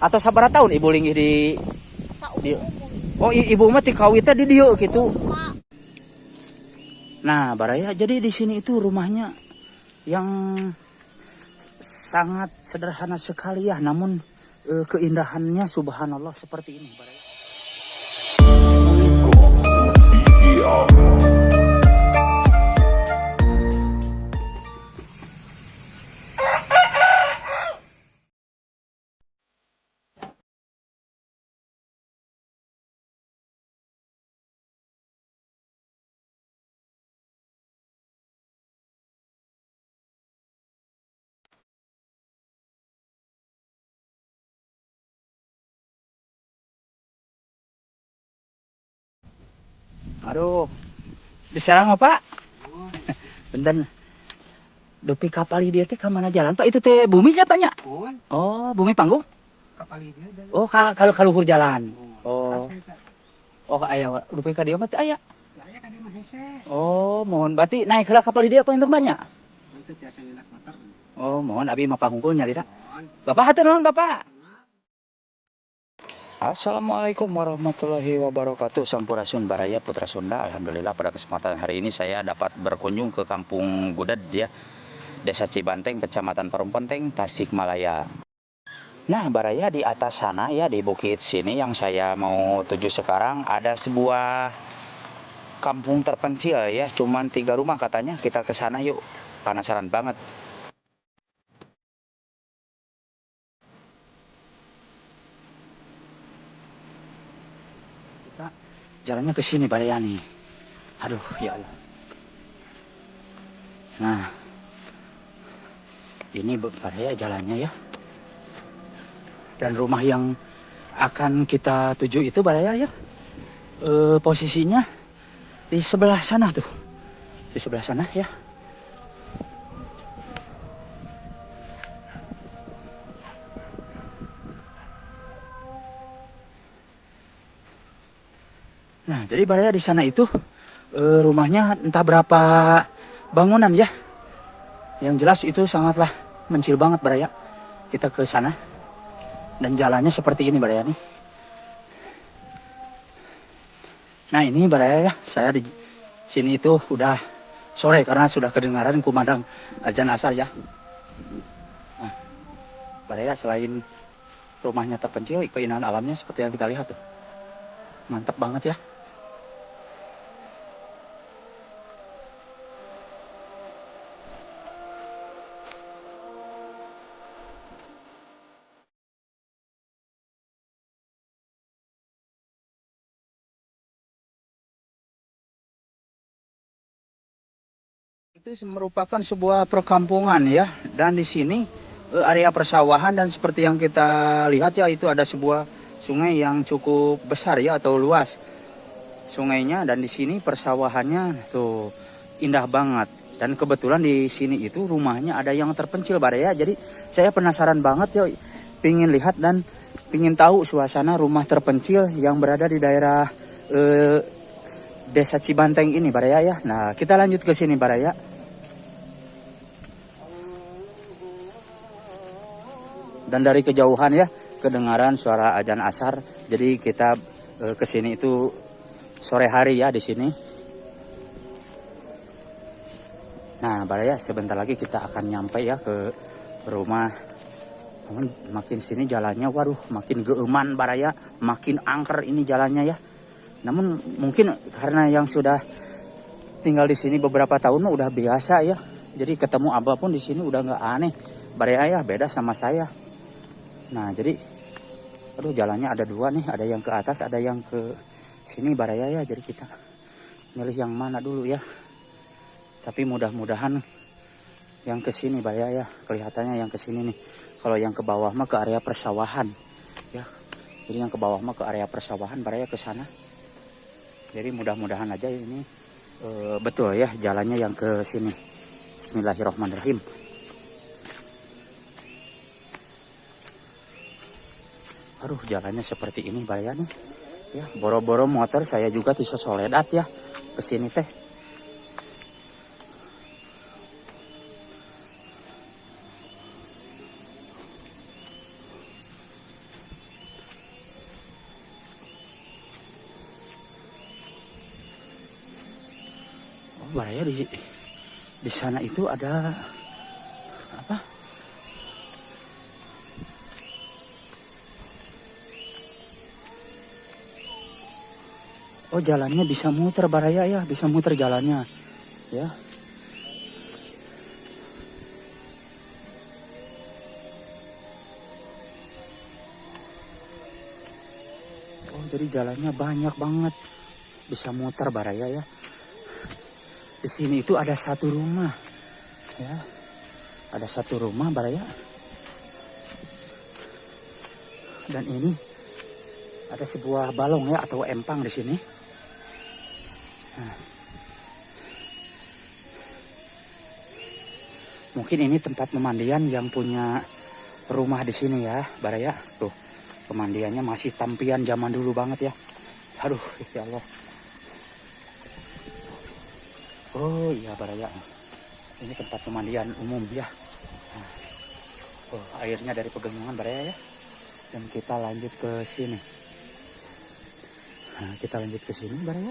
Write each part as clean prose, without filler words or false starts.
Atau sabaraha tahun ibu linggih di Oh ibu mah ti kawitnya di dieu gitu. Nah baraya jadi di sini itu rumahnya yang sangat sederhana sekali ya, namun keindahannya subhanallah seperti ini baraya. Aduh, diserang apa? Bentar. Dopi kapal dia teh ke mana jalan Pak? Itu teh bumi ya Pak nya? Oh, bumi panggung? Kapal dia. Oh, kalau luhur jalan. Oh. Oh, aya dopi ka dieu mah teh aya. Oh, mohon berarti naik heula kapal dia apa untuk banyak? Oh, mohon abi mah panggungkul nyalira. Bapak hatur nuhun Bapak. Assalamualaikum warahmatullahi wabarakatuh. Sampurasun Baraya Putra Sunda. Alhamdulillah pada kesempatan hari ini saya dapat berkunjung ke Kampung Gudad ya, Desa Cibanteng, Kecamatan Parungponteng, Tasikmalaya. Nah, Baraya di atas sana ya, di bukit sini yang saya mau tuju sekarang ada sebuah kampung terpencil ya, cuman 3 rumah katanya. Kita ke sana yuk. Penasaran banget. Kita jalannya ke sini Baraya nih. Aduh, ya Allah. Nah, ini Baraya jalannya ya. Dan rumah yang akan kita tuju itu Baraya ya, posisinya di sebelah sana tuh, di sebelah sana ya. Nah jadi Baraya di sana itu rumahnya entah berapa bangunan ya, yang jelas itu sangatlah mencil banget Baraya. Kita ke sana dan jalannya seperti ini Baraya nih. Nah ini Baraya ya, saya di sini itu udah sore karena sudah kedengaran kumandang azan asar ya. Nah, Baraya selain rumahnya terpencil, keindahan alamnya seperti yang kita lihat tuh, mantap banget ya. Itu merupakan sebuah perkampungan ya, dan di sini area persawahan, dan seperti yang kita lihat ya, itu ada sebuah sungai yang cukup besar ya atau luas sungainya, dan di sini persawahannya tuh indah banget. Dan kebetulan di sini itu rumahnya ada yang terpencil Baraya. Jadi saya penasaran banget ya, pingin lihat dan pingin tahu suasana rumah terpencil yang berada di daerah Desa Cibanteng ini Baraya ya. Nah kita lanjut ke sini Baraya. Dan dari kejauhan ya kedengaran suara azan asar. Jadi kita ke sini itu sore hari ya di sini. Nah, Baraya sebentar lagi kita akan nyampe ya ke rumah. Makin sini jalannya waduh makin geuman Baraya, makin angker ini jalannya ya. Namun mungkin karena yang sudah tinggal di sini beberapa tahun udah biasa ya. Jadi ketemu apapun di sini udah nggak aneh. Baraya ya beda sama saya. Nah jadi aduh jalannya ada dua nih, ada yang ke atas ada yang ke sini Baraya ya. Jadi kita milih yang mana dulu ya, tapi mudah-mudahan yang ke sini Baraya ya, kelihatannya yang ke sini nih. Kalau yang ke bawah mah ke area persawahan ya, jadi yang ke bawah mah ke area persawahan Baraya ke sana. Jadi mudah-mudahan aja ini betul ya jalannya yang ke sini. Bismillahirrahmanirrahim. Aduh jalannya seperti ini Baraya nih ya, boro-boro motor saya juga bisa soledat ya ke sini teh. Baraya di sana itu ada apa? Oh, jalannya bisa muter Baraya ya, bisa muter jalannya ya. Oh, jadi jalannya banyak banget, bisa muter Baraya ya. Di sini itu ada satu rumah ya, ada satu rumah Baraya. Dan ini ada sebuah balong ya atau empang di sini. Nah, mungkin ini tempat pemandian yang punya rumah di sini ya, Baraya. Tuh, pemandiannya masih tampian zaman dulu banget ya. Aduh, ya Allah. Oh iya Baraya. Ini tempat pemandian umum ya. Nah, oh, airnya dari pegunungan Baraya ya. Dan kita lanjut ke sini. Nah, kita lanjut ke sini Baraya.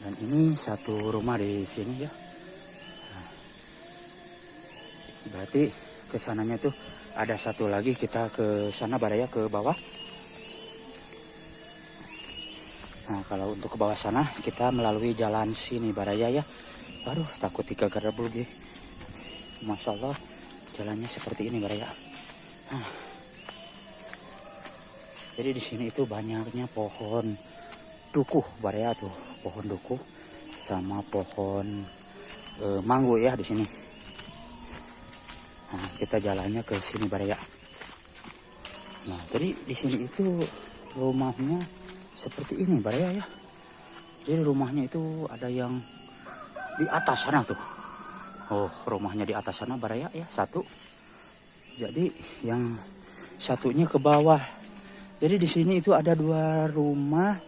Dan ini satu rumah di sini ya. Nah, berarti kesananya tuh ada satu lagi, kita ke sana Baraya, ke bawah. Nah, kalau untuk ke bawah sana kita melalui jalan sini Baraya ya. Aduh, takut digagar dulu. Masya Allah, jalannya seperti ini Baraya. Nah, jadi di sini itu banyaknya pohon dukuh Baraya tuh, pohon dukuh sama pohon manggo ya di sini. Nah, kita jalannya ke sini Baraya. Nah, jadi di sini itu rumahnya seperti ini Baraya ya. Jadi rumahnya itu ada yang di atas sana tuh. Oh, rumahnya di atas sana Baraya ya, satu. Jadi yang satunya ke bawah. Jadi di sini itu ada dua rumah,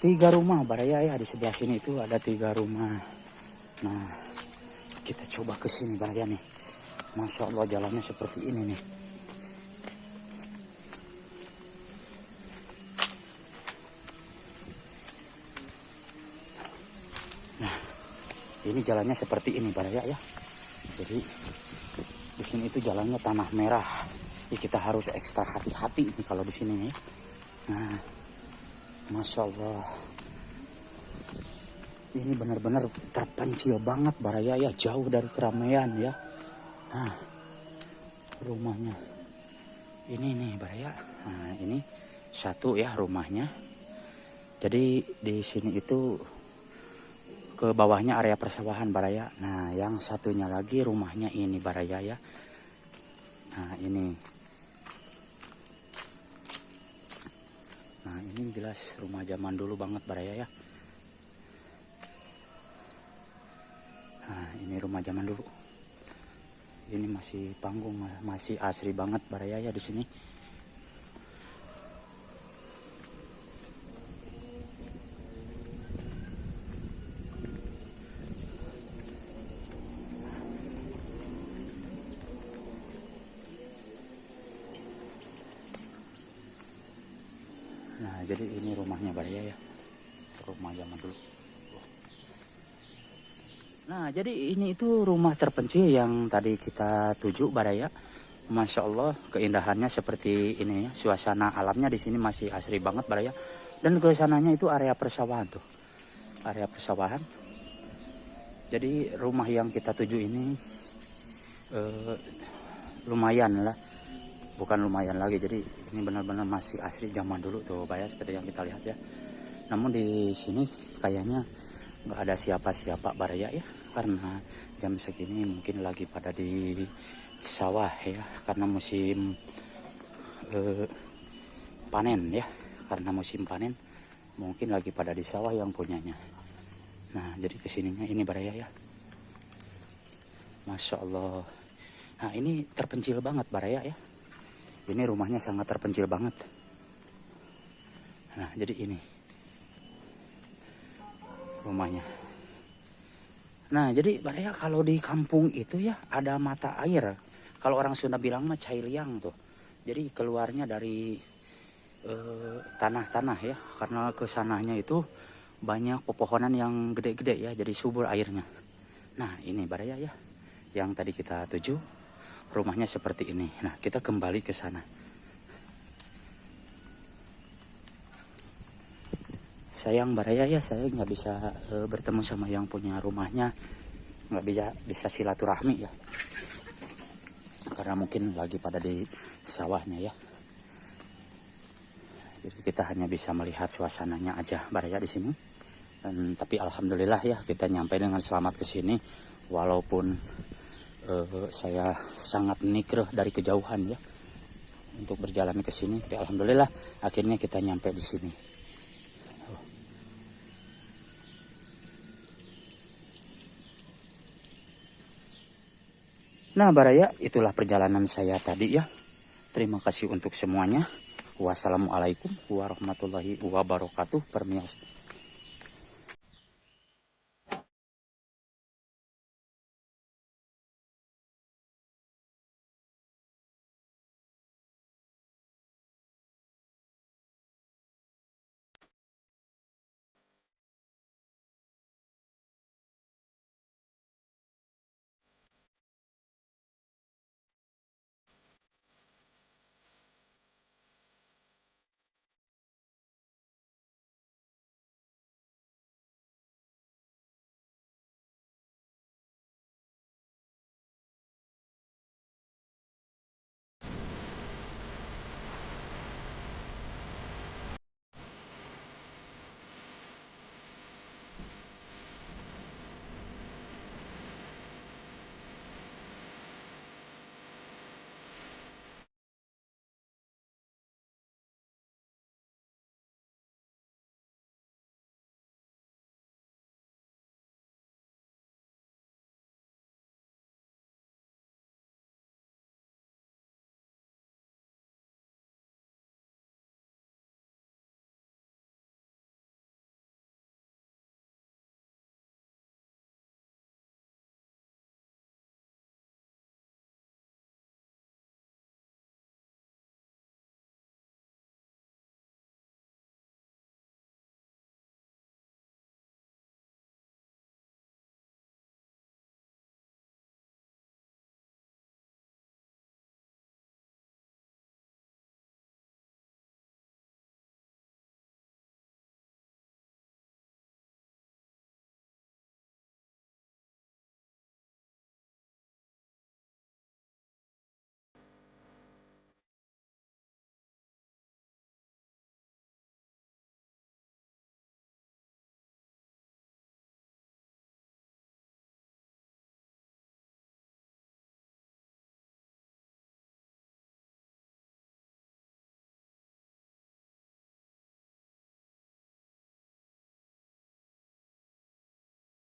tiga rumah Baraya ya. Di sebelah sini itu ada 3 rumah. Nah, kita coba ke sini Baraya nih. Masya Allah, jalannya seperti ini nih. Nah, ini jalannya seperti ini Baraya ya. Jadi di sini itu jalannya tanah merah. Jadi kita harus ekstra hati-hati nih kalau di sini nih. Nah, Masya Allah. Ini benar-benar terpencil banget Baraya ya, jauh dari keramaian ya. Nah, rumahnya ini nih Baraya. Nah, ini satu ya rumahnya. Jadi di sini itu ke bawahnya area persawahan Baraya. Nah, yang satunya lagi rumahnya ini Baraya ya. Nah, ini. Nah, ini jelas rumah zaman dulu banget Baraya ya. Nah, ini rumah zaman dulu. Ini masih panggung, masih asri banget Baraya ya di sini. Nah, jadi ini rumahnya Baraya ya. Rumah zaman dulu. Nah, jadi ini itu rumah terpencil yang tadi kita tuju Baraya. Masya Allah, keindahannya seperti ini ya. Suasana alamnya di sini masih asri banget Baraya. Dan ke sananya itu area persawahan tuh. Area persawahan. Jadi rumah yang kita tuju ini lumayan lah. Bukan lumayan lagi, jadi ini benar-benar masih asli zaman dulu tuh Baraya, seperti yang kita lihat ya. Namun di sini kayaknya nggak ada siapa-siapa Baraya ya, karena jam segini mungkin lagi pada di sawah ya, karena musim panen ya, karena musim panen mungkin lagi pada di sawah yang punyanya. Nah, jadi kesininya ini Baraya ya. Masya Allah. Nah, ini terpencil banget Baraya ya. Ini rumahnya sangat terpencil banget. Nah, jadi ini rumahnya. Nah, jadi Baraya kalau di kampung itu ya ada mata air. Kalau orang Sunda bilang mah cai liang tuh. Jadi keluarnya dari tanah-tanah ya, karena kesananya itu banyak pepohonan yang gede-gede ya, jadi subur airnya. Nah ini Baraya ya, yang tadi kita tuju, rumahnya seperti ini. Nah kita kembali ke sana. Sayang Baraya ya, saya nggak bisa bertemu sama yang punya rumahnya, nggak bisa silaturahmi ya, karena mungkin lagi pada di sawahnya ya. Jadi kita hanya bisa melihat suasananya aja Baraya di sini. Dan tapi alhamdulillah ya, kita nyampe dengan selamat ke sini, walaupun saya sangat nikreh dari kejauhan ya untuk berjalan ke sini. Tapi alhamdulillah akhirnya kita nyampe di sini. Nah Baraya, itulah perjalanan saya tadi ya. Terima kasih untuk semuanya. Wassalamualaikum warahmatullahi wabarakatuh. Permias.